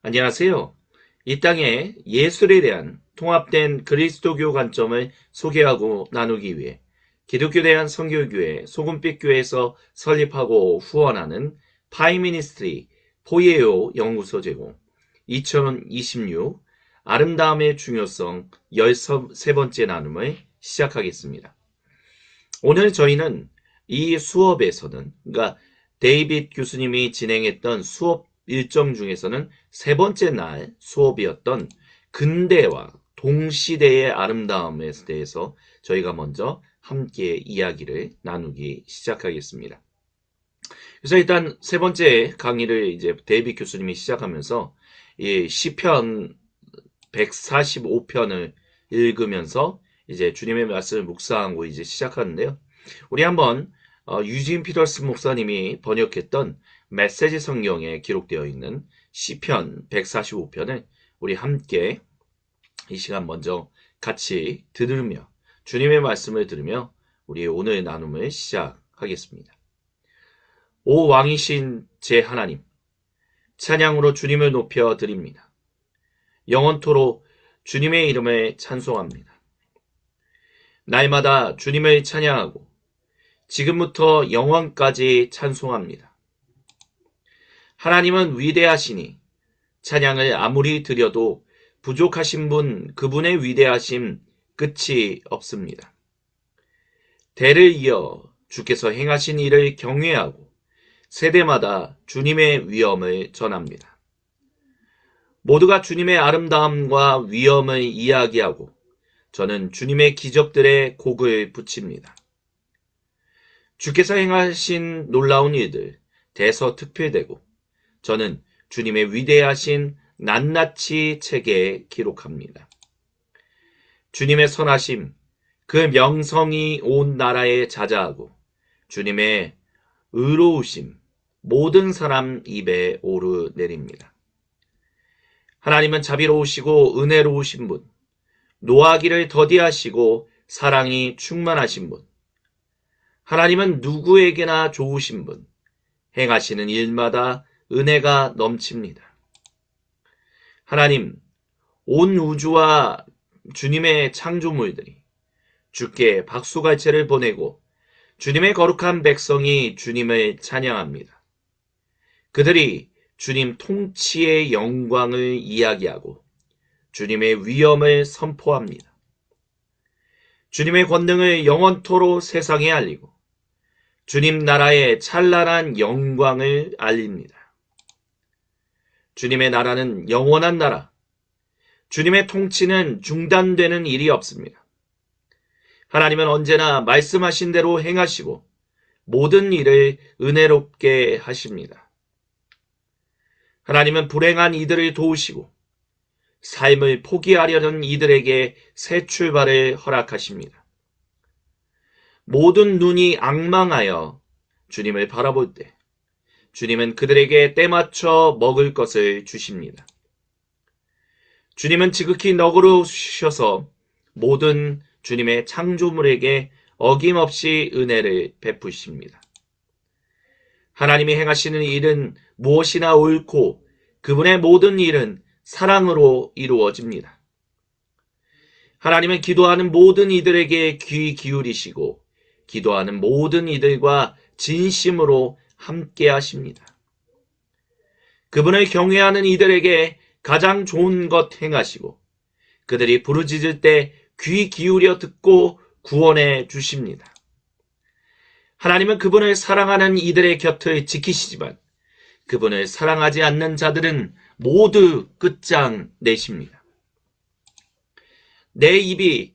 안녕하세요. 이 땅에 예술에 대한 통합된 그리스도교 관점을 소개하고 나누기 위해 기독교 대한 선교교회 소금빛교회에서 설립하고 후원하는 파이미니스트리 포예오 연구소 제공 2026 아름다움의 중요성 13번째 나눔을 시작하겠습니다. 오늘 저희는 이 수업에서는 그러니까 데이빗 교수님이 진행했던 수업 일정 중에서는 세 번째 날 수업이었던 근대와 동시대의 아름다움에 대해서 저희가 먼저 함께 이야기를 나누기 시작하겠습니다. 그래서 일단 세 번째 강의를 이제 데이빗 교수님이 시작하면서 이 시편 145편을 읽으면서 이제 주님의 말씀을 묵상하고 이제 시작하는데요. 우리 한번 유진 피터스 목사님이 번역했던 메시지 성경에 기록되어 있는 시편 145편을 우리 함께 이 시간 먼저 같이 들으며 주님의 말씀을 들으며 우리 오늘 나눔을 시작하겠습니다. 오 왕이신 제 하나님, 찬양으로 주님을 높여 드립니다. 영원토록 주님의 이름을 찬송합니다. 날마다 주님을 찬양하고 지금부터 영원까지 찬송합니다. 하나님은 위대하시니 찬양을 아무리 드려도 부족하신 분 그분의 위대하심 끝이 없습니다. 대를 이어 주께서 행하신 일을 경외하고 세대마다 주님의 위엄을 전합니다. 모두가 주님의 아름다움과 위엄을 이야기하고 저는 주님의 기적들의 곡을 붙입니다. 주께서 행하신 놀라운 일들 대서특필되고 저는 주님의 위대하신 낱낱이 책에 기록합니다. 주님의 선하심, 그 명성이 온 나라에 자자하고 주님의 의로우심 모든 사람 입에 오르내립니다. 하나님은 자비로우시고 은혜로우신 분, 노하기를 더디하시고 사랑이 충만하신 분, 하나님은 누구에게나 좋으신 분, 행하시는 일마다 은혜가 넘칩니다. 하나님, 온 우주와 주님의 창조물들이 주께 박수갈채를 보내고 주님의 거룩한 백성이 주님을 찬양합니다. 그들이 주님 통치의 영광을 이야기하고 주님의 위엄을 선포합니다. 주님의 권능을 영원토록 세상에 알리고 주님 나라의 찬란한 영광을 알립니다. 주님의 나라는 영원한 나라, 주님의 통치는 중단되는 일이 없습니다. 하나님은 언제나 말씀하신 대로 행하시고 모든 일을 은혜롭게 하십니다. 하나님은 불행한 이들을 도우시고 삶을 포기하려는 이들에게 새 출발을 허락하십니다. 모든 눈이 앙망하여 주님을 바라볼 때 주님은 그들에게 때맞춰 먹을 것을 주십니다. 주님은 지극히 너그러우셔서 모든 주님의 창조물에게 어김없이 은혜를 베푸십니다. 하나님이 행하시는 일은 무엇이나 옳고 그분의 모든 일은 사랑으로 이루어집니다. 하나님은 기도하는 모든 이들에게 귀 기울이시고 기도하는 모든 이들과 진심으로 함께 하십니다. 그분을 경외하는 이들에게 가장 좋은 것 행하시고 그들이 부르짖을 때 귀 기울여 듣고 구원해 주십니다. 하나님은 그분을 사랑하는 이들의 곁을 지키시지만 그분을 사랑하지 않는 자들은 모두 끝장내십니다. 내 입이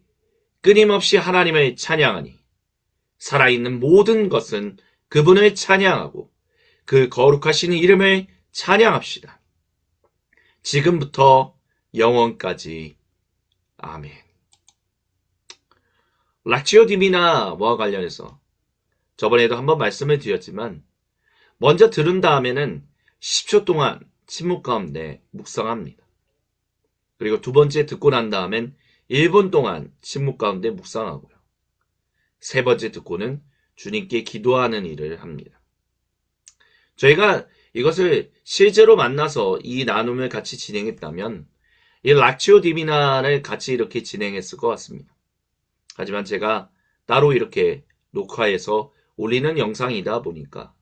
끊임없이 하나님을 찬양하니 살아있는 모든 것은 그분을 찬양하고 그 거룩하신 이름을 찬양합시다. 지금부터 영원까지. 아멘. 락지오 디비나와 관련해서 저번에도 한번 말씀을 드렸지만 먼저 들은 다음에는 10초 동안 침묵 가운데 묵상합니다. 그리고 두 번째 듣고 난 다음엔 1분 동안 침묵 가운데 묵상하고요. 세 번째 듣고는 주님께 기도하는 일을 합니다. 저희가 이것을 실제로 만나서 이 나눔을 같이 진행했다면 이 락치오 디비나를 같이 이렇게 진행했을 것 같습니다. 하지만 제가 따로 이렇게 녹화해서 올리는 영상이다 보니까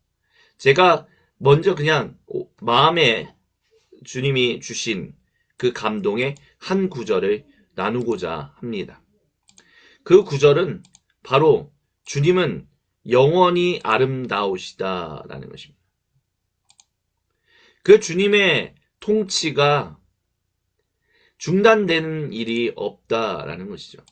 제가 먼저 그냥 마음에 주님이 주신 그 감동의 한 구절을 나누고자 합니다. 그 구절은 바로 주님은 영원히 아름다우시다라는 것입니다. 그 주님의 통치가 중단되는 일이 없다라는 것이죠.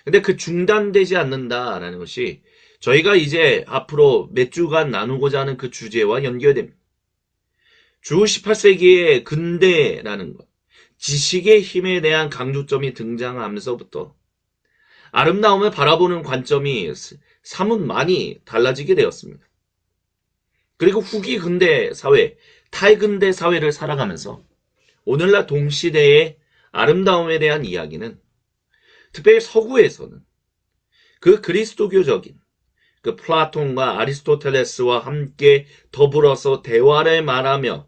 근데 그 중단되지 않는다라는 것이 저희가 이제 앞으로 몇 주간 나누고자 하는 그 주제와 연결됩니다. 주 18세기의 근대라는 것, 지식의 힘에 대한 강조점이 등장하면서부터 아름다움을 바라보는 관점이 사뭇 많이 달라지게 되었습니다. 그리고 후기 근대 사회, 탈근대 사회를 살아가면서 오늘날 동시대의 아름다움에 대한 이야기는 특별히 서구에서는 그 그리스도교적인 그 플라톤과 아리스토텔레스와 함께 더불어서 대화를 말하며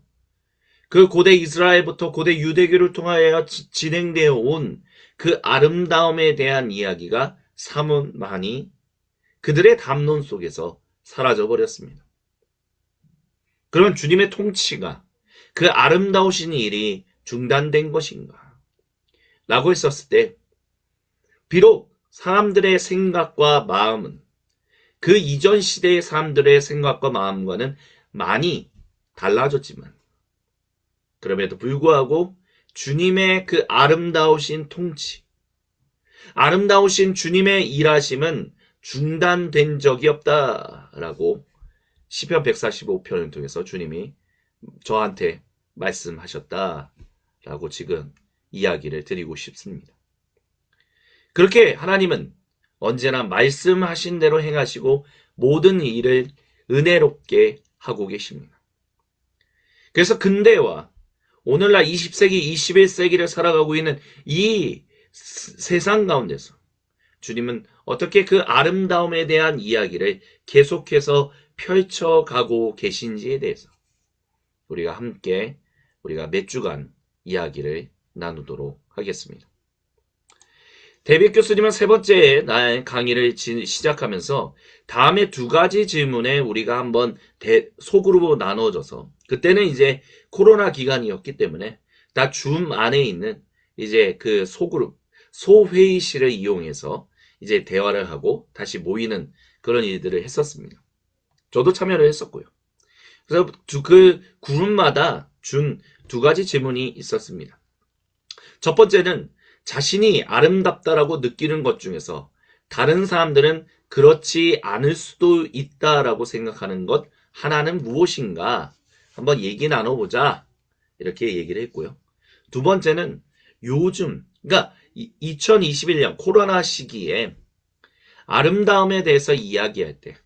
그 고대 이스라엘부터 고대 유대교를 통하여 진행되어 온 그 아름다움에 대한 이야기가 사뭇 많이 그들의 담론 속에서 사라져 버렸습니다. 그럼 주님의 통치가 그 아름다우신 일이 중단된 것인가? 라고 했었을 때 비록 사람들의 생각과 마음은 그 이전 시대의 사람들의 생각과 마음과는 많이 달라졌지만 그럼에도 불구하고 주님의 그 아름다우신 통치, 아름다우신 주님의 일하심은 중단된 적이 없다라고 시편 145편을 통해서 주님이 저한테 말씀하셨다라고 지금 이야기를 드리고 싶습니다. 그렇게 하나님은 언제나 말씀하신 대로 행하시고 모든 일을 은혜롭게 하고 계십니다. 그래서 근대와 오늘날 20세기, 21세기를 살아가고 있는 이 세상 가운데서 주님은 어떻게 그 아름다움에 대한 이야기를 계속해서 펼쳐가고 계신지에 대해서 우리가 몇 주간 이야기를 나누도록 하겠습니다. 데빗 교수님은 세 번째 날 강의를 시작하면서 다음에 두 가지 질문에 우리가 한번 소그룹으로 나눠져서 그때는 이제 코로나 기간이었기 때문에 다 줌 안에 있는 이제 그 소그룹, 소회의실을 이용해서 이제 대화를 하고 다시 모이는 그런 일들을 했었습니다. 저도 참여를 했었고요. 그래서 그 그룹마다 준 두 가지 질문이 있었습니다. 첫 번째는 자신이 아름답다라고 느끼는 것 중에서 다른 사람들은 그렇지 않을 수도 있다라고 생각하는 것 하나는 무엇인가 한번 얘기 나눠보자 이렇게 얘기를 했고요. 두 번째는 요즘 그러니까 2021년 코로나 시기에 아름다움에 대해서 이야기할 때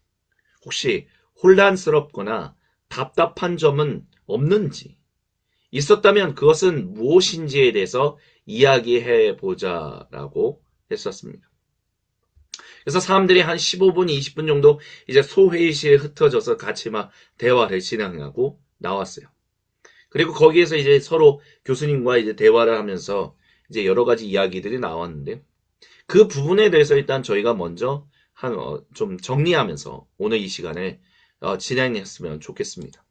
혹시 혼란스럽거나 답답한 점은 없는지 있었다면 그것은 무엇인지에 대해서 이야기해 보자라고 했었습니다. 그래서 사람들이 한 15분, 20분 정도 이제 소회의실에 흩어져서 같이 막 대화를 진행하고 나왔어요. 그리고 거기에서 이제 서로 교수님과 이제 대화를 하면서 이제 여러 가지 이야기들이 나왔는데 그 부분에 대해서 일단 저희가 먼저 좀 정리하면서 오늘 이 시간에 진행했으면 좋겠습니다.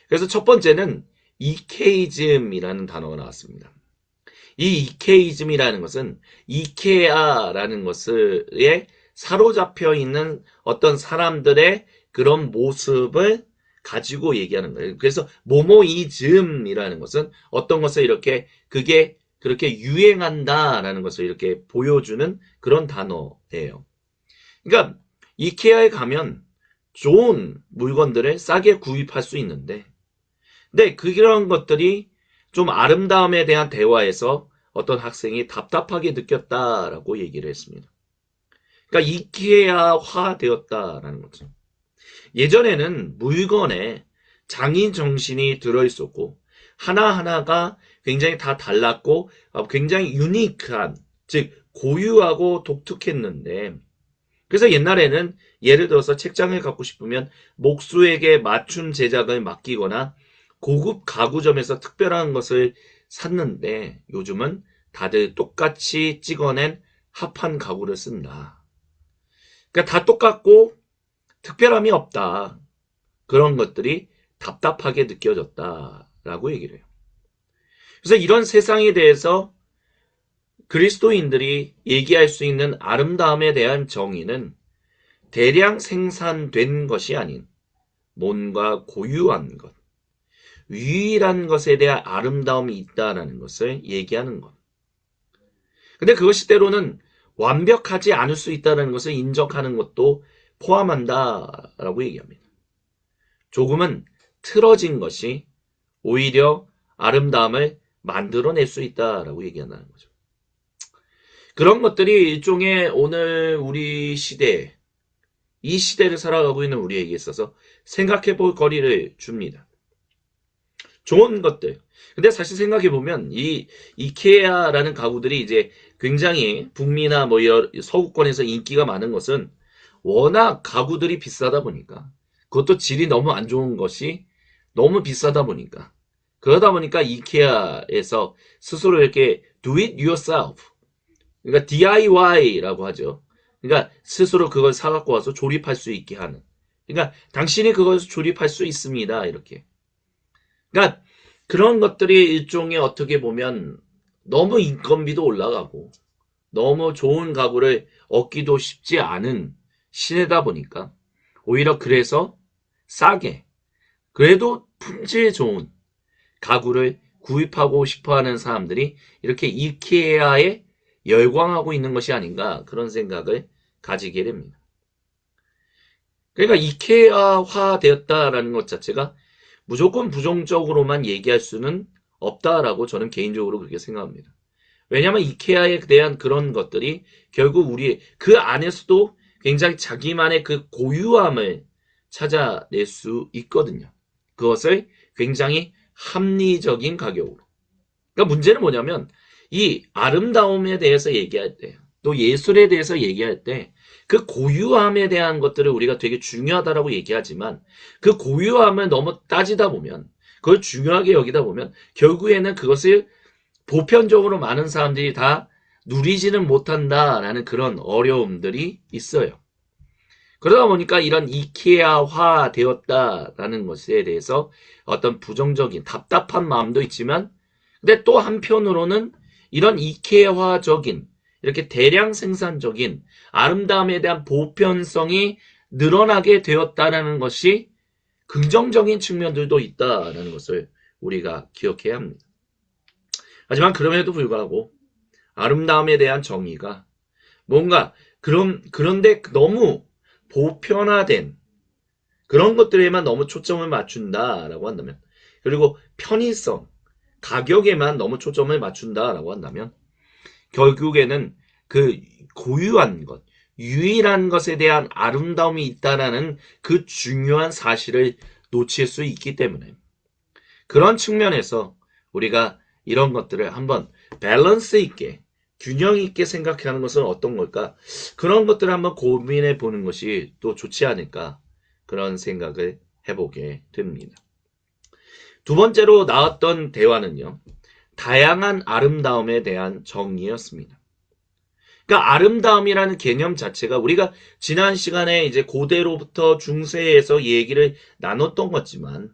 그래서 첫 번째는 이케이즘이라는 단어가 나왔습니다. 이 이케이즘이라는 것은 이케아라는 것에 사로잡혀 있는 어떤 사람들의 그런 모습을 가지고 얘기하는 거예요. 그래서 모모이즘이라는 것은 어떤 것을 이렇게 그게 그렇게 유행한다라는 것을 이렇게 보여주는 그런 단어예요. 그러니까 이케아에 가면 좋은 물건들을 싸게 구입할 수 있는데 근데 그런 것들이 좀 아름다움에 대한 대화에서 어떤 학생이 답답하게 느꼈다라고 얘기를 했습니다. 그러니까 이케아화 되었다라는 거죠. 예전에는 물건에 장인 정신이 들어있었고 하나하나가 굉장히 다 달랐고 굉장히 유니크한 즉 고유하고 독특했는데 그래서 옛날에는 예를 들어서 책장을 갖고 싶으면 목수에게 맞춤 제작을 맡기거나 고급 가구점에서 특별한 것을 샀는데 요즘은 다들 똑같이 찍어낸 합판 가구를 쓴다. 그러니까 다 똑같고 특별함이 없다. 그런 것들이 답답하게 느껴졌다라고 얘기를 해요. 그래서 이런 세상에 대해서 그리스도인들이 얘기할 수 있는 아름다움에 대한 정의는 대량 생산된 것이 아닌 뭔가 고유한 것, 유일한 것에 대한 아름다움이 있다라는 것을 얘기하는 것. 근데 그것이 때로는 완벽하지 않을 수 있다는 것을 인정하는 것도 포함한다라고 얘기합니다. 조금은 틀어진 것이 오히려 아름다움을 만들어낼 수 있다라고 얘기한다는 거죠. 그런 것들이 일종의 오늘 우리 시대, 이 시대를 살아가고 있는 우리에게 있어서 생각해 볼 거리를 줍니다. 좋은 것들. 근데 사실 생각해 보면 이 이케아라는 가구들이 이제 굉장히 북미나 뭐 서구권에서 인기가 많은 것은 워낙 가구들이 비싸다 보니까 그것도 질이 너무 안 좋은 것이 너무 비싸다 보니까 그러다 보니까 이케아에서 스스로 이렇게 do it yourself, 그러니까 DIY라고 하죠. 그러니까 스스로 그걸 사갖고 와서 조립할 수 있게 하는. 그러니까 당신이 그것을 조립할 수 있습니다. 이렇게. 그러니까 그런 것들이 일종의 어떻게 보면 너무 인건비도 올라가고 너무 좋은 가구를 얻기도 쉽지 않은 시대다 보니까 오히려 그래서 싸게 그래도 품질 좋은 가구를 구입하고 싶어하는 사람들이 이렇게 이케아에 열광하고 있는 것이 아닌가 그런 생각을 가지게 됩니다. 그러니까 이케아화 되었다라는 것 자체가 무조건 부정적으로만 얘기할 수는 없다라고 저는 개인적으로 그렇게 생각합니다. 왜냐하면 이케아에 대한 그런 것들이 결국 우리 그 안에서도 굉장히 자기만의 그 고유함을 찾아낼 수 있거든요. 그것을 굉장히 합리적인 가격으로. 그러니까 문제는 뭐냐면 이 아름다움에 대해서 얘기할 때, 또 예술에 대해서 얘기할 때 그 고유함에 대한 것들을 우리가 되게 중요하다라고 얘기하지만 그 고유함을 너무 따지다 보면 그걸 중요하게 여기다 보면 결국에는 그것을 보편적으로 많은 사람들이 다 누리지는 못한다라는 그런 어려움들이 있어요. 그러다 보니까 이런 이케아화 되었다라는 것에 대해서 어떤 부정적인 답답한 마음도 있지만 근데 또 한편으로는 이런 이케아화적인 이렇게 대량 생산적인 아름다움에 대한 보편성이 늘어나게 되었다는 것이 긍정적인 측면들도 있다는 것을 우리가 기억해야 합니다. 하지만 그럼에도 불구하고 아름다움에 대한 정의가 뭔가 그런데 너무 보편화된 그런 것들에만 너무 초점을 맞춘다라고 한다면 그리고 편의성, 가격에만 너무 초점을 맞춘다라고 한다면 결국에는 그 고유한 것, 유일한 것에 대한 아름다움이 있다라는 그 중요한 사실을 놓칠 수 있기 때문에 그런 측면에서 우리가 이런 것들을 한번 밸런스 있게 균형 있게 생각하는 것은 어떤 걸까? 그런 것들을 한번 고민해 보는 것이 또 좋지 않을까? 그런 생각을 해보게 됩니다. 두 번째로 나왔던 대화는요. 다양한 아름다움에 대한 정의였습니다. 그러니까 아름다움이라는 개념 자체가 우리가 지난 시간에 이제 고대로부터 중세에서 얘기를 나눴던 거지만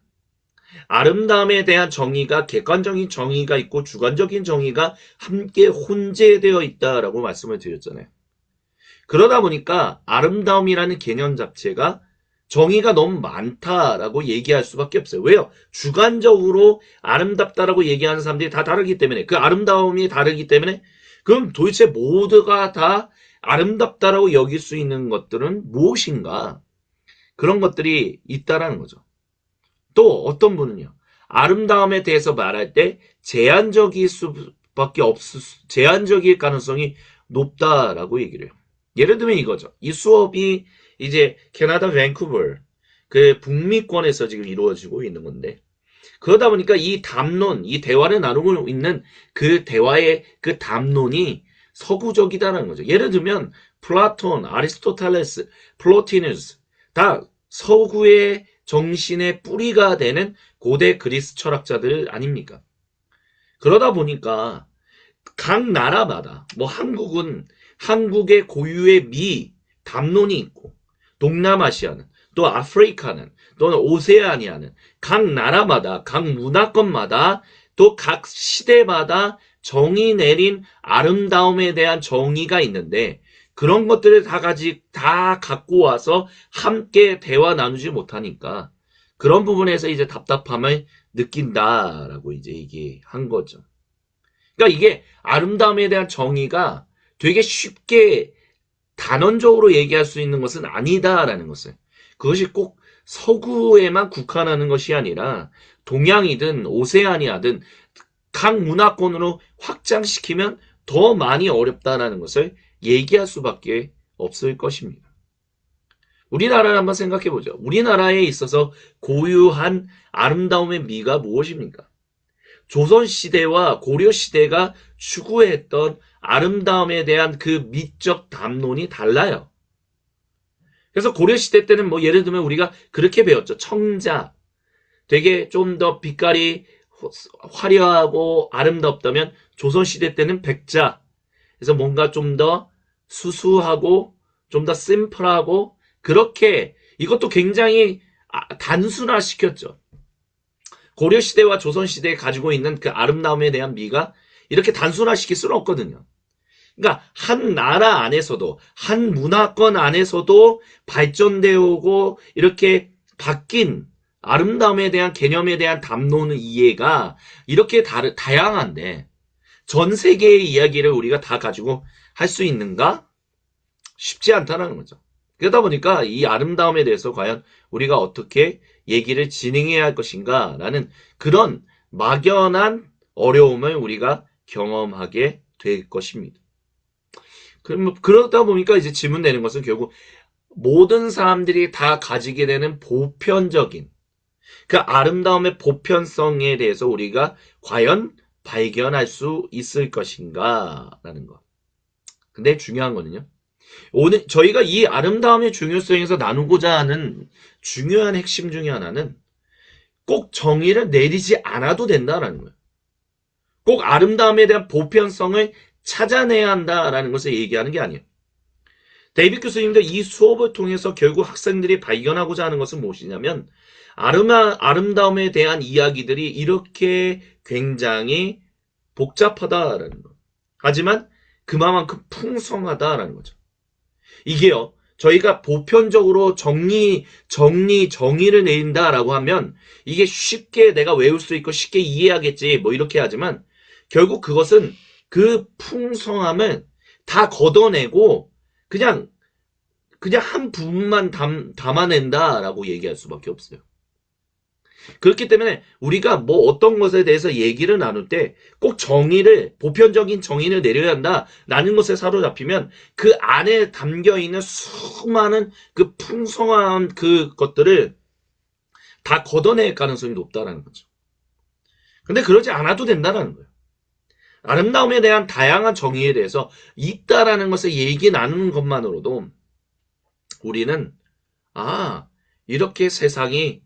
아름다움에 대한 정의가 객관적인 정의가 있고 주관적인 정의가 함께 혼재되어 있다라고 말씀을 드렸잖아요. 그러다 보니까 아름다움이라는 개념 자체가 정의가 너무 많다라고 얘기할 수밖에 없어요. 왜요? 주관적으로 아름답다라고 얘기하는 사람들이 다 다르기 때문에 그 아름다움이 다르기 때문에 그럼 도대체 모두가 다 아름답다라고 여길 수 있는 것들은 무엇인가? 그런 것들이 있다라는 거죠. 또 어떤 분은요. 아름다움에 대해서 말할 때 제한적일 가능성이 높다라고 얘기를 해요. 예를 들면 이거죠. 이 수업이 이제 캐나다 밴쿠버 그 북미권에서 지금 이루어지고 있는 건데 그러다 보니까 이 담론, 이 대화를 나누고 있는 그 대화의 그 담론이 서구적이다라는 거죠. 예를 들면 플라톤, 아리스토텔레스, 플로티누스 다 서구의 정신의 뿌리가 되는 고대 그리스 철학자들 아닙니까? 그러다 보니까 각 나라마다 뭐 한국은 한국의 고유의 미, 담론이 있고 동남아시아는 또 아프리카는 또는 오세아니아는 각 나라마다 각 문화권마다 또 각 시대마다 정의 내린 아름다움에 대한 정의가 있는데 그런 것들을 다 갖고 와서 함께 대화 나누지 못하니까 그런 부분에서 이제 답답함을 느낀다라고 이제 얘기한 거죠. 그러니까 이게 아름다움에 대한 정의가 되게 쉽게 단언적으로 얘기할 수 있는 것은 아니다라는 것을. 그것이 꼭 서구에만 국한하는 것이 아니라 동양이든 오세아니아든 각 문화권으로 확장시키면 더 많이 어렵다라는 것을 얘기할 수밖에 없을 것입니다. 우리나라를 한번 생각해 보죠. 우리나라에 있어서 고유한 아름다움의 미가 무엇입니까? 조선시대와 고려시대가 추구했던 아름다움에 대한 그 미적 담론이 달라요. 그래서 고려시대 때는 뭐 예를 들면 우리가 그렇게 배웠죠. 청자. 되게 좀 더 빛깔이 화려하고 아름답다면 조선시대 때는 백자. 그래서 뭔가 좀 더 수수하고 좀 더 심플하고 그렇게 이것도 굉장히 단순화시켰죠. 고려시대와 조선시대에 가지고 있는 그 아름다움에 대한 미가 이렇게 단순화시킬 수는 없거든요. 그러니까 한 나라 안에서도 한 문화권 안에서도 발전되어 오고 이렇게 바뀐 아름다움에 대한 개념에 대한 담론의 이해가 이렇게 다양한데 전 세계의 이야기를 우리가 다 가지고 할 수 있는가? 쉽지 않다는 거죠. 그러다 보니까 이 아름다움에 대해서 과연 우리가 어떻게 얘기를 진행해야 할 것인가 라는 그런 막연한 어려움을 우리가 경험하게 될 것입니다. 그러다 보니까 이제 질문 되는 것은 결국 모든 사람들이 다 가지게 되는 보편적인 그 아름다움의 보편성에 대해서 우리가 과연 발견할 수 있을 것인가 라는 것. 근데 중요한 거는요. 오늘 저희가 이 아름다움의 중요성에서 나누고자 하는 중요한 핵심 중에 하나는 꼭 정의를 내리지 않아도 된다라는 거예요. 꼭 아름다움에 대한 보편성을 찾아내야 한다라는 것을 얘기하는 게 아니에요. 데이빗 교수님도 이 수업을 통해서 결국 학생들이 발견하고자 하는 것은 무엇이냐면 아름다움에 대한 이야기들이 이렇게 굉장히 복잡하다라는 거. 하지만 그만큼 풍성하다라는 거죠. 이게요. 저희가 보편적으로 정의를 내린다라고 하면 이게 쉽게 내가 외울 수 있고 쉽게 이해하겠지 뭐 이렇게 하지만 결국 그것은 그 풍성함을 다 걷어내고 그냥 한 부분만 담아낸다라고 얘기할 수밖에 없어요. 그렇기 때문에 우리가 뭐 어떤 것에 대해서 얘기를 나눌 때 꼭 보편적인 정의를 내려야 한다라는 것에 사로잡히면 그 안에 담겨있는 수많은 그 풍성한 그 것들을 다 걷어낼 가능성이 높다라는 거죠. 근데 그러지 않아도 된다라는 거예요. 아름다움에 대한 다양한 정의에 대해서 있다라는 것을 얘기 나누는 것만으로도 우리는 이렇게 세상이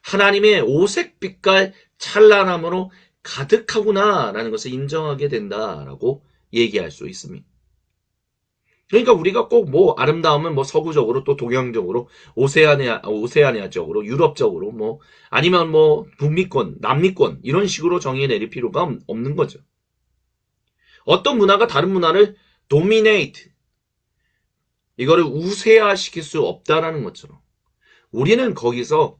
하나님의 오색빛깔 찬란함으로 가득하구나라는 것을 인정하게 된다라고 얘기할 수 있습니다. 그러니까 우리가 꼭 뭐 아름다움은 뭐 서구적으로 또 동양적으로 오세아니아적으로 유럽적으로 뭐 아니면 뭐 북미권, 남미권 이런 식으로 정의 내릴 필요가 없는 거죠. 어떤 문화가 다른 문화를 도미네이트 이거를 우세화시킬 수 없다라는 것처럼 우리는 거기서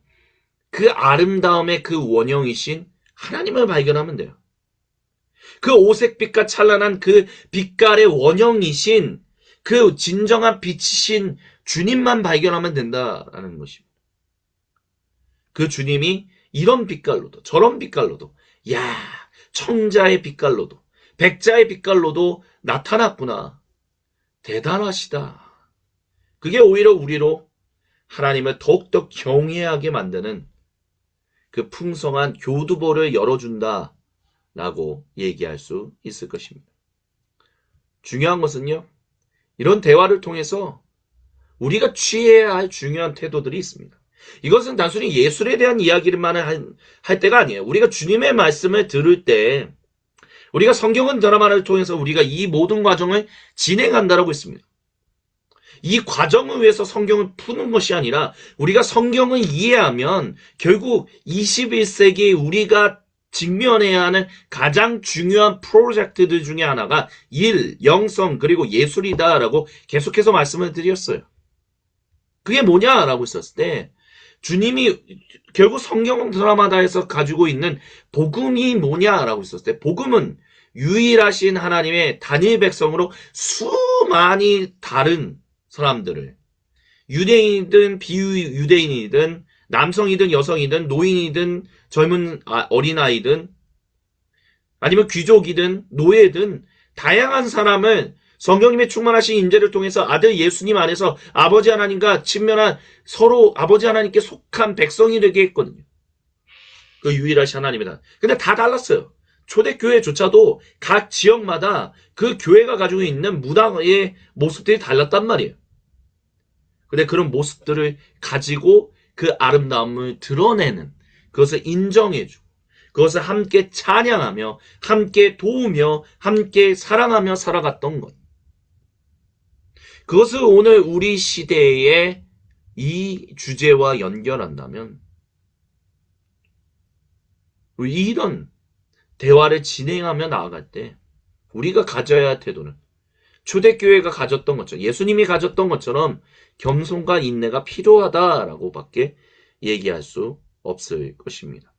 그 아름다움의 그 원형이신 하나님을 발견하면 돼요. 그 오색빛과 찬란한 그 빛깔의 원형이신 그 진정한 빛이신 주님만 발견하면 된다라는 것입니다. 그 주님이 이런 빛깔로도 저런 빛깔로도 청자의 빛깔로도 백자의 빛깔로도 나타났구나. 대단하시다. 그게 오히려 우리로 하나님을 더욱더 경외하게 만드는 그 풍성한 교두보를 열어준다 라고 얘기할 수 있을 것입니다. 중요한 것은요. 이런 대화를 통해서 우리가 취해야 할 중요한 태도들이 있습니다. 이것은 단순히 예술에 대한 이야기만 할 때가 아니에요. 우리가 주님의 말씀을 들을 때 우리가 성경은 드라마를 통해서 우리가 이 모든 과정을 진행한다라고 했습니다. 이 과정을 위해서 성경을 푸는 것이 아니라 우리가 성경을 이해하면 결국 21세기에 우리가 직면해야 하는 가장 중요한 프로젝트들 중에 하나가 일, 영성, 그리고 예술이다라고 계속해서 말씀을 드렸어요. 그게 뭐냐라고 했었을 때 주님이 결국 성경 드라마다에서 가지고 있는 복음이 뭐냐라고 했었을 때 복음은 유일하신 하나님의 단일 백성으로 수많이 다른 사람들을 유대인이든 비유대인이든 남성이든 여성이든 노인이든 젊은 어린아이든 아니면 귀족이든 노예든 다양한 사람을 성령님의 충만하신 인재를 통해서 아들 예수님 안에서 아버지 하나님과 친면한 서로 아버지 하나님께 속한 백성이 되게 했거든요. 그 유일하신 하나님이다. 근데 다 달랐어요. 초대교회조차도 각 지역마다 그 교회가 가지고 있는 문화의 모습들이 달랐단 말이에요. 근데 그런 모습들을 가지고 그 아름다움을 드러내는, 그것을 인정해주고 그것을 함께 찬양하며 함께 도우며 함께 사랑하며 살아갔던 것. 그것을 오늘 우리 시대의 이 주제와 연결한다면 이런 대화를 진행하며 나아갈 때 우리가 가져야 할 태도는 초대교회가 가졌던 것처럼 예수님이 가졌던 것처럼 겸손과 인내가 필요하다라고 밖에 얘기할 수 없을 것입니다.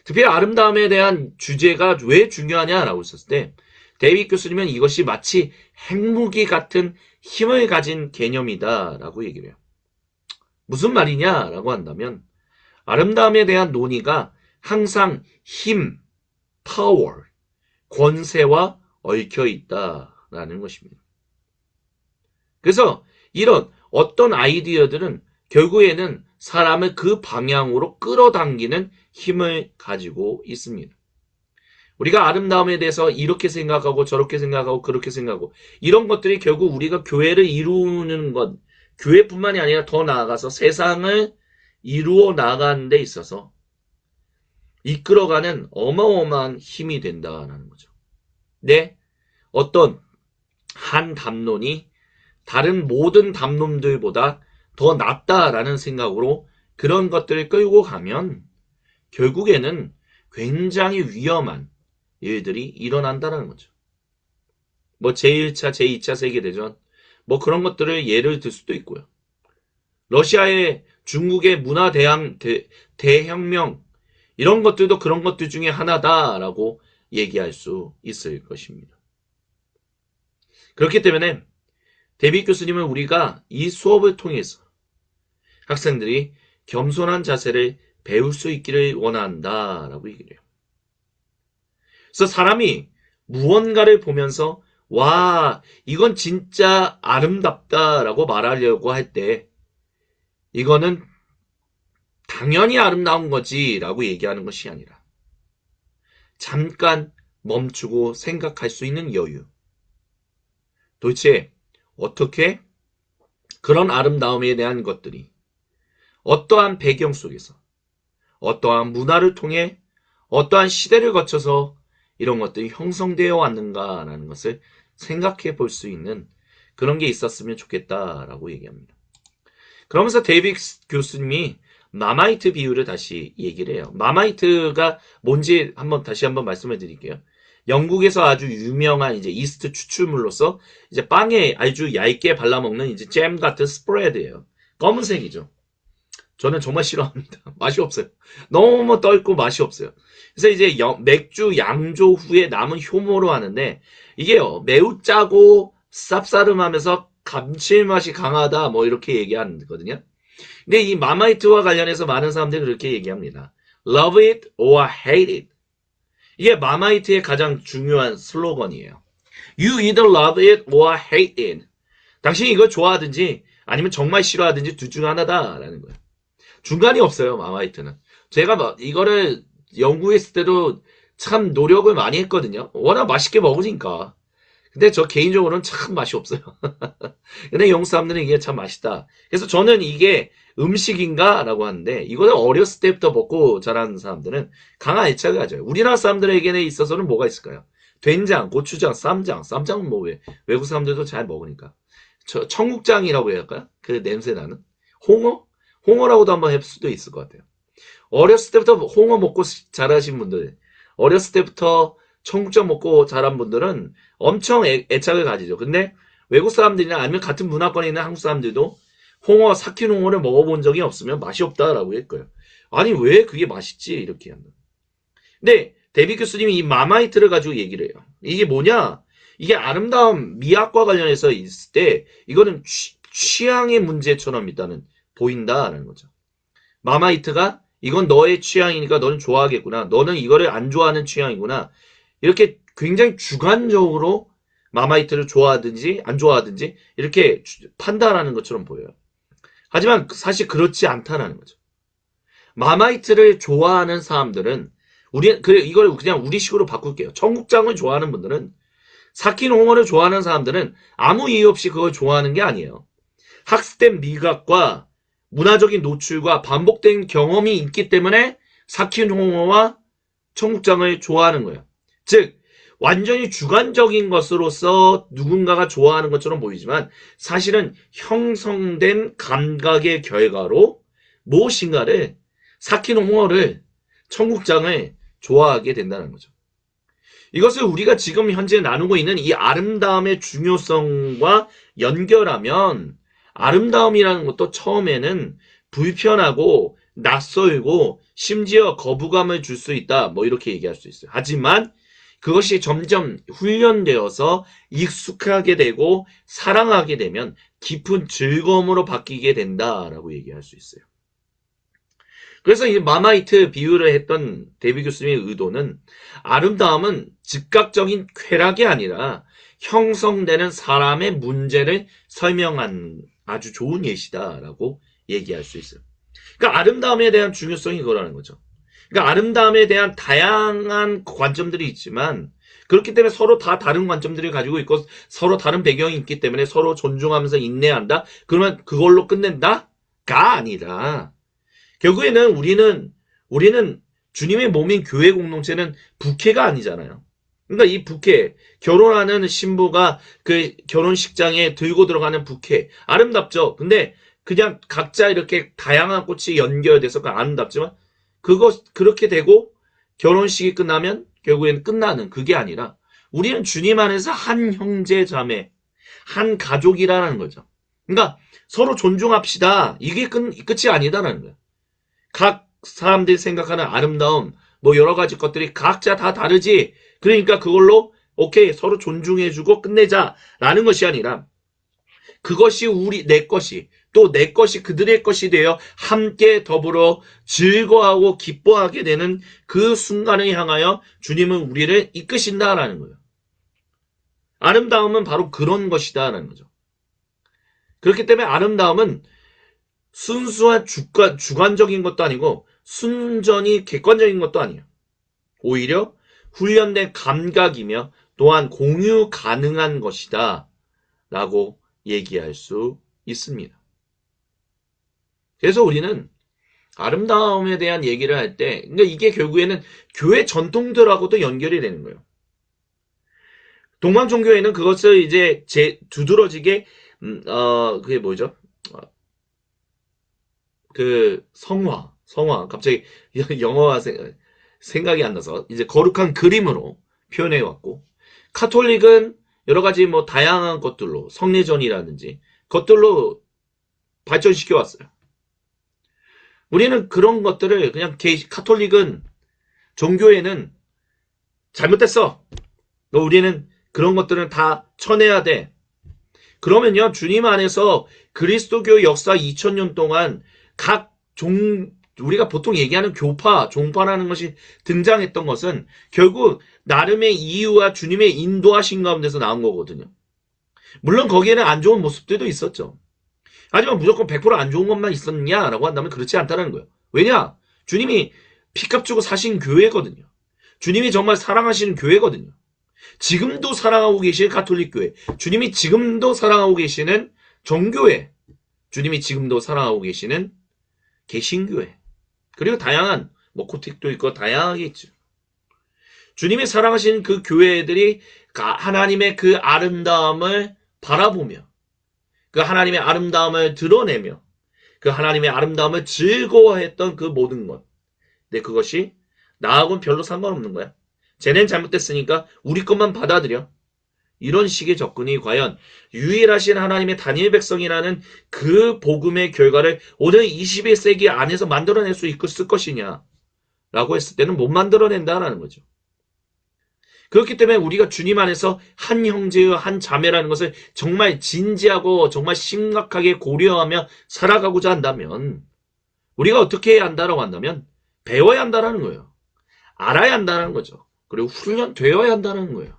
특히 아름다움에 대한 주제가 왜 중요하냐라고 했을 때 데이빗 교수님은 이것이 마치 핵무기 같은 힘을 가진 개념이다라고 얘기를 해요. 무슨 말이냐라고 한다면 아름다움에 대한 논의가 항상 힘, 파워, 권세와 얽혀 있다라는 것입니다. 그래서 이런 어떤 아이디어들은 결국에는 사람을 그 방향으로 끌어당기는 힘을 가지고 있습니다. 우리가 아름다움에 대해서 이렇게 생각하고 저렇게 생각하고 그렇게 생각하고 이런 것들이 결국 우리가 교회를 이루는 것, 교회뿐만이 아니라 더 나아가서 세상을 이루어 나가는 데 있어서 이끌어가는 어마어마한 힘이 된다는 거죠. 네, 어떤 한 담론이 다른 모든 담론들보다 더 낫다라는 생각으로 그런 것들을 끌고 가면 결국에는 굉장히 위험한 일들이 일어난다는 거죠. 뭐 제1차, 제2차 세계대전 뭐 그런 것들을 예를 들 수도 있고요. 러시아의 중국의 문화 대혁명 이런 것들도 그런 것들 중에 하나다라고 얘기할 수 있을 것입니다. 그렇기 때문에 데이빗 교수님은 우리가 이 수업을 통해서 학생들이 겸손한 자세를 배울 수 있기를 원한다라고 얘기를 해요. 그래서 사람이 무언가를 보면서 와, 이건 진짜 아름답다라고 말하려고 할 때 이거는 당연히 아름다운 거지라고 얘기하는 것이 아니라 잠깐 멈추고 생각할 수 있는 여유. 도대체 어떻게 그런 아름다움에 대한 것들이 어떠한 배경 속에서 어떠한 문화를 통해 어떠한 시대를 거쳐서 이런 것들이 형성되어 왔는가라는 것을 생각해 볼 수 있는 그런 게 있었으면 좋겠다라고 얘기합니다. 그러면서 데이빗 교수님이 마마이트 비유를 다시 얘기를 해요. 마마이트가 뭔지 다시 한번 말씀해 드릴게요. 영국에서 아주 유명한 이제 이스트 추출물로서 이제 빵에 아주 얇게 발라먹는 이제 잼 같은 스프레드예요. 검은색이죠. 저는 정말 싫어합니다. 맛이 없어요. 너무 떫고 맛이 없어요. 그래서 이제 맥주 양조 후에 남은 효모로 하는데 이게요 매우 짜고 쌉싸름하면서 감칠맛이 강하다 뭐 이렇게 얘기하거든요. 근데 이 마마이트와 관련해서 많은 사람들이 그렇게 얘기합니다. Love it or hate it. 이게 마마이트의 가장 중요한 슬로건이에요. You either love it or hate it. 당신이 이걸 좋아하든지 아니면 정말 싫어하든지 둘 중 하나다라는 거예요. 중간이 없어요, 마마이트는. 제가 이거를 영국에 있을 때도 참 노력을 많이 했거든요. 워낙 맛있게 먹으니까. 근데 저 개인적으로는 참 맛이 없어요. 근데 영국 사람들은 이게 참 맛있다. 그래서 저는 이게 음식인가? 라고 하는데, 이거는 어렸을 때부터 먹고 자라는 사람들은 강한 애착을 가져요. 우리나라 사람들에게는 있어서는 뭐가 있을까요? 된장, 고추장, 쌈장. 쌈장은 뭐 왜? 외국 사람들도 잘 먹으니까. 청국장이라고 해야 할까요? 그 냄새 나는? 홍어? 홍어라고도 한번 할 수도 있을 것 같아요. 어렸을 때부터 홍어 먹고 자라신 분들, 어렸을 때부터 청국장 먹고 자란 분들은 엄청 애착을 가지죠. 근데 외국 사람들이나 아니면 같은 문화권에 있는 한국 사람들도 홍어, 삭힌 홍어를 먹어본 적이 없으면 맛이 없다라고 했고요. 아니, 왜 그게 맛있지? 이렇게 하는. 근데 데뷔 교수님이 이 마마이트를 가지고 얘기를 해요. 이게 뭐냐? 이게 아름다움, 미학과 관련해서 있을 때 이거는 취향의 문제처럼 일단은 보인다라는 거죠. 마마이트가 이건 너의 취향이니까 너는 좋아하겠구나. 너는 이거를 안 좋아하는 취향이구나. 이렇게 굉장히 주관적으로 마마이트를 좋아하든지 안 좋아하든지 이렇게 판단하는 것처럼 보여요. 하지만 사실 그렇지 않다는 거죠. 마마이트를 좋아하는 사람들은 이걸 그냥 우리식으로 바꿀게요. 청국장을 좋아하는 분들은 삭힌 홍어를 좋아하는 사람들은 아무 이유 없이 그걸 좋아하는 게 아니에요. 학습된 미각과 문화적인 노출과 반복된 경험이 있기 때문에 삭힌 홍어와 청국장을 좋아하는 거예요. 즉 완전히 주관적인 것으로서 누군가가 좋아하는 것처럼 보이지만 사실은 형성된 감각의 결과로 무엇인가를 삭힌 홍어를 청국장을 좋아하게 된다는 거죠. 이것을 우리가 지금 현재 나누고 있는 이 아름다움의 중요성과 연결하면 아름다움이라는 것도 처음에는 불편하고 낯설고 심지어 거부감을 줄 수 있다. 뭐 이렇게 얘기할 수 있어요. 하지만 그것이 점점 훈련되어서 익숙하게 되고 사랑하게 되면 깊은 즐거움으로 바뀌게 된다라고 얘기할 수 있어요. 그래서 이 마마이트 비유를 했던 데뷔 교수님의 의도는 아름다움은 즉각적인 쾌락이 아니라 형성되는 사람의 문제를 설명한 아주 좋은 예시다라고 얘기할 수 있어요. 그러니까 아름다움에 대한 중요성이 그거라는 거죠. 그러니까 아름다움에 대한 다양한 관점들이 있지만 그렇기 때문에 서로 다 다른 관점들을 가지고 있고 서로 다른 배경이 있기 때문에 서로 존중하면서 인내한다? 그러면 그걸로 끝낸다? 가 아니라 결국에는 우리는 주님의 몸인 교회 공동체는 부캐가 아니잖아요. 그러니까 이 부캐, 결혼하는 신부가 그 결혼식장에 들고 들어가는 부캐, 아름답죠? 근데 그냥 각자 이렇게 다양한 꽃이 연결돼서 아름답지만 그렇게 되고 결혼식이 끝나면 결국엔 끝나는 그게 아니라 우리는 주님 안에서 한 형제 자매, 한 가족이라는 거죠. 그러니까 서로 존중합시다. 이게 끝이 아니다라는 거예요. 각 사람들이 생각하는 아름다움, 뭐 여러 가지 것들이 각자 다 다르지. 그러니까 그걸로 오케이 서로 존중해주고 끝내자라는 것이 아니라 그것이 내 것이 또 내 것이 그들의 것이 되어 함께 더불어 즐거워하고 기뻐하게 되는 그 순간을 향하여 주님은 우리를 이끄신다라는 거예요. 아름다움은 바로 그런 것이다라는 거죠. 그렇기 때문에 아름다움은 순수한 주관적인 것도 아니고 순전히 객관적인 것도 아니에요. 오히려 훈련된 감각이며 또한 공유 가능한 것이다 라고 얘기할 수 있습니다. 그래서 우리는 아름다움에 대한 얘기를 할 때 그러니까 이게 결국에는 교회 전통들하고도 연결이 되는 거예요. 동방종교에는 그것을 이제 두드러지게 그게 뭐죠? 그 성화 갑자기 영어가 생각이 안 나서 이제 거룩한 그림으로 표현해 왔고 카톨릭은 여러 가지 뭐 다양한 것들로 성례전이라든지 것들로 발전시켜 왔어요. 우리는 그런 것들을 그냥 카톨릭은 종교에는 잘못됐어. 우리는 그런 것들은 다 쳐내야 돼. 그러면요 주님 안에서 그리스도교 역사 2000년 동안 우리가 보통 얘기하는 종파라는 것이 등장했던 것은 결국 나름의 이유와 주님의 인도하신 가운데서 나온 거거든요. 물론 거기에는 안 좋은 모습들도 있었죠. 하지만 무조건 100% 안 좋은 것만 있었냐라고 한다면 그렇지 않다는 거예요. 왜냐? 주님이 피값 주고 사신 교회거든요. 주님이 정말 사랑하시는 교회거든요. 지금도 사랑하고 계신 가톨릭 교회, 주님이 지금도 사랑하고 계시는 정교회, 주님이 지금도 사랑하고 계시는 개신교회, 그리고 다양한 코틱도 있고 다양하게 있죠. 주님이 사랑하신 그 교회들이 하나님의 그 아름다움을 바라보며 그 하나님의 아름다움을 드러내며 그 하나님의 아름다움을 즐거워했던 그 모든 것. 근데 그것이 나하고는 별로 상관없는 거야. 쟤넨 잘못됐으니까 우리 것만 받아들여. 이런 식의 접근이 과연 유일하신 하나님의 단일 백성이라는 그 복음의 결과를 오늘 21세기 안에서 만들어낼 수 있을 것이냐 라고 했을 때는 못 만들어낸다라는 거죠. 그렇기 때문에 우리가 주님 안에서 한 형제와 한 자매라는 것을 정말 진지하고 정말 심각하게 고려하며 살아가고자 한다면 우리가 어떻게 해야 한다라고 한다면 배워야 한다라는 거예요. 알아야 한다는 거죠. 그리고 훈련되어야 한다는 거예요.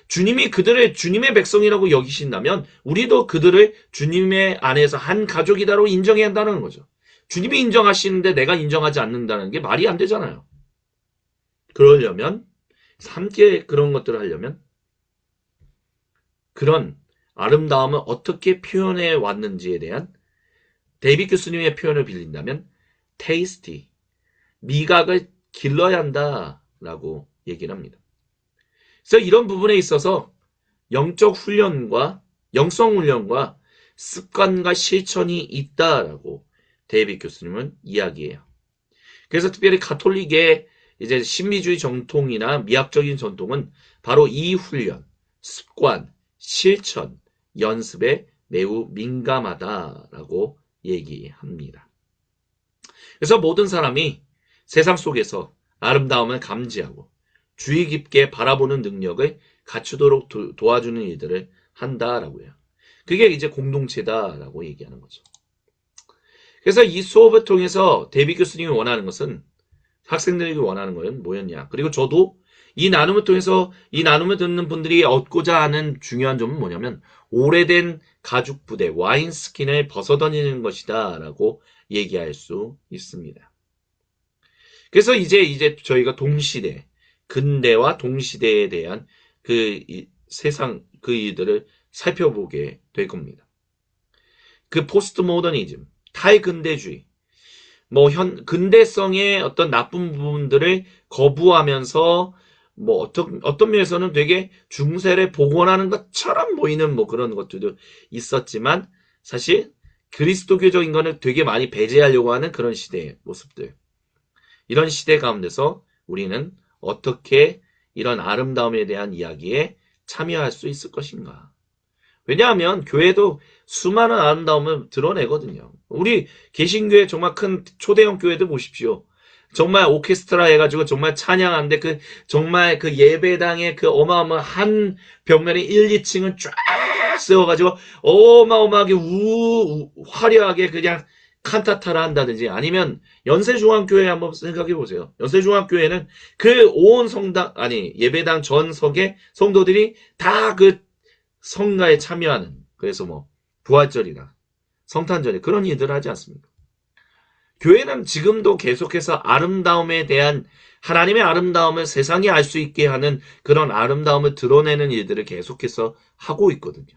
주님이 그들을 주님의 백성이라고 여기신다면 우리도 그들을 주님의 안에서 한 가족이다라고 인정해야 한다는 거죠. 주님이 인정하시는데 내가 인정하지 않는다는 게 말이 안 되잖아요. 그러려면 함께 그런 것들을 하려면 그런 아름다움을 어떻게 표현해 왔는지에 대한 데이빗 교수님의 표현을 빌린다면 tasty, 미각을 길러야 한다라고 얘기를 합니다. 그래서 이런 부분에 있어서 영적 훈련과 영성 훈련과 습관과 실천이 있다라고 데이빗 교수님은 이야기해요. 그래서 특별히 가톨릭의 이제 신비주의 전통이나 미학적인 전통은 바로 이 훈련, 습관, 실천, 연습에 매우 민감하다라고 얘기합니다. 그래서 모든 사람이 세상 속에서 아름다움을 감지하고 주의 깊게 바라보는 능력을 갖추도록 도와주는 일들을 한다라고 해요. 그게 이제 공동체다라고 얘기하는 거죠. 그래서 이 수업을 통해서 데이빗 교수님이 원하는 것은 학생들에게 원하는 건 뭐였냐. 그리고 저도 이 나눔을 통해서 이 나눔을 듣는 분들이 얻고자 하는 중요한 점은 뭐냐면 오래된 가죽 부대, 와인스킨을 벗어던지는 것이다 라고 얘기할 수 있습니다. 그래서 이제 저희가 동시대, 근대와 동시대에 대한 그 세상 그 일들을 살펴보게 될 겁니다. 그 포스트 모더니즘, 탈근대주의, 근대성의 어떤 나쁜 부분들을 거부하면서 어떤 면에서는 되게 중세를 복원하는 것처럼 보이는 그런 것들도 있었지만 사실 그리스도교적인 거는 되게 많이 배제하려고 하는 그런 시대의 모습들. 이런 시대 가운데서 우리는 어떻게 이런 아름다움에 대한 이야기에 참여할 수 있을 것인가. 왜냐하면 교회도 수많은 아름다움을 드러내거든요. 우리 개신교회 정말 큰 초대형 교회들 보십시오. 정말 오케스트라 해가지고 정말 찬양하는데 정말 그 예배당의 그 어마어마한 벽면에 1, 2층을 쫙 세워가지고 어마어마하게 화려하게 그냥 칸타타를 한다든지 아니면 연세중앙교회 한번 생각해 보세요. 연세중앙교회는 그 온 예배당 전석의 성도들이 다 그 성가에 참여하는, 그래서 부활절이나 성탄절에 그런 일들을 하지 않습니까? 교회는 지금도 계속해서 아름다움에 대한 하나님의 아름다움을 세상이 알 수 있게 하는 그런 아름다움을 드러내는 일들을 계속해서 하고 있거든요.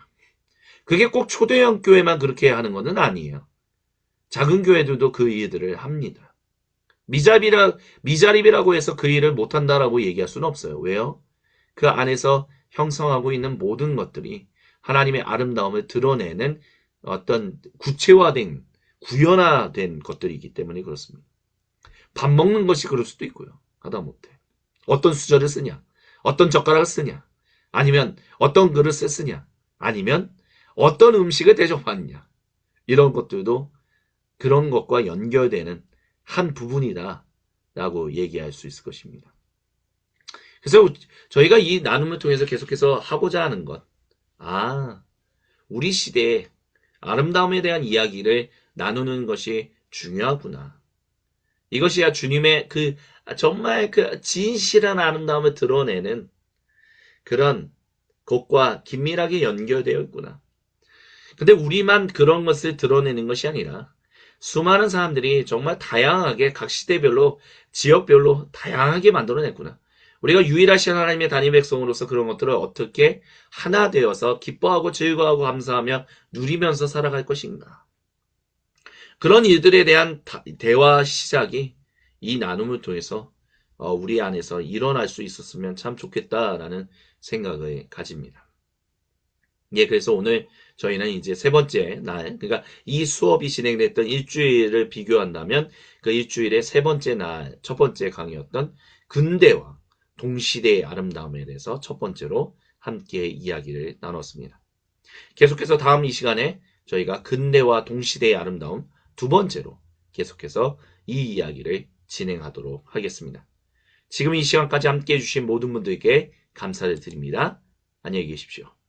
그게 꼭 초대형 교회만 그렇게 하는 것은 아니에요. 작은 교회들도 그 일들을 합니다. 미자립이라고 해서 그 일을 못한다라고 얘기할 수는 없어요. 왜요? 그 안에서 형성하고 있는 모든 것들이 하나님의 아름다움을 드러내는 어떤 구체화된, 구현화된 것들이기 때문에 그렇습니다. 밥 먹는 것이 그럴 수도 있고요. 하다못해 어떤 수저를 쓰냐, 어떤 젓가락을 쓰냐, 아니면 어떤 그릇을 쓰냐, 아니면 어떤 음식을 대접하느냐, 이런 것들도 그런 것과 연결되는 한 부분이다 라고 얘기할 수 있을 것입니다. 그래서 저희가 이 나눔을 통해서 계속해서 하고자 하는 것, 우리 시대의 아름다움에 대한 이야기를 나누는 것이 중요하구나. 이것이야 주님의 정말 진실한 아름다움을 드러내는 그런 것과 긴밀하게 연결되어 있구나. 근데 우리만 그런 것을 드러내는 것이 아니라 수많은 사람들이 정말 다양하게 각 시대별로 지역별로 다양하게 만들어냈구나. 우리가 유일하신 하나님의 단임 백성으로서 그런 것들을 어떻게 하나 되어서 기뻐하고 즐거워하고 감사하며 누리면서 살아갈 것인가. 그런 일들에 대한 대화 시작이 이 나눔을 통해서 우리 안에서 일어날 수 있었으면 참 좋겠다라는 생각을 가집니다. 예, 그래서 오늘 저희는 이제 세 번째 날, 그러니까 이 수업이 진행됐던 일주일을 비교한다면 그 일주일의 세 번째 날, 첫 번째 강의였던 근대와 동시대의 아름다움에 대해서 첫 번째로 함께 이야기를 나눴습니다. 계속해서 다음 이 시간에 저희가 근대와 동시대의 아름다움 두 번째로 계속해서 이 이야기를 진행하도록 하겠습니다. 지금 이 시간까지 함께 해주신 모든 분들께 감사를 드립니다. 안녕히 계십시오.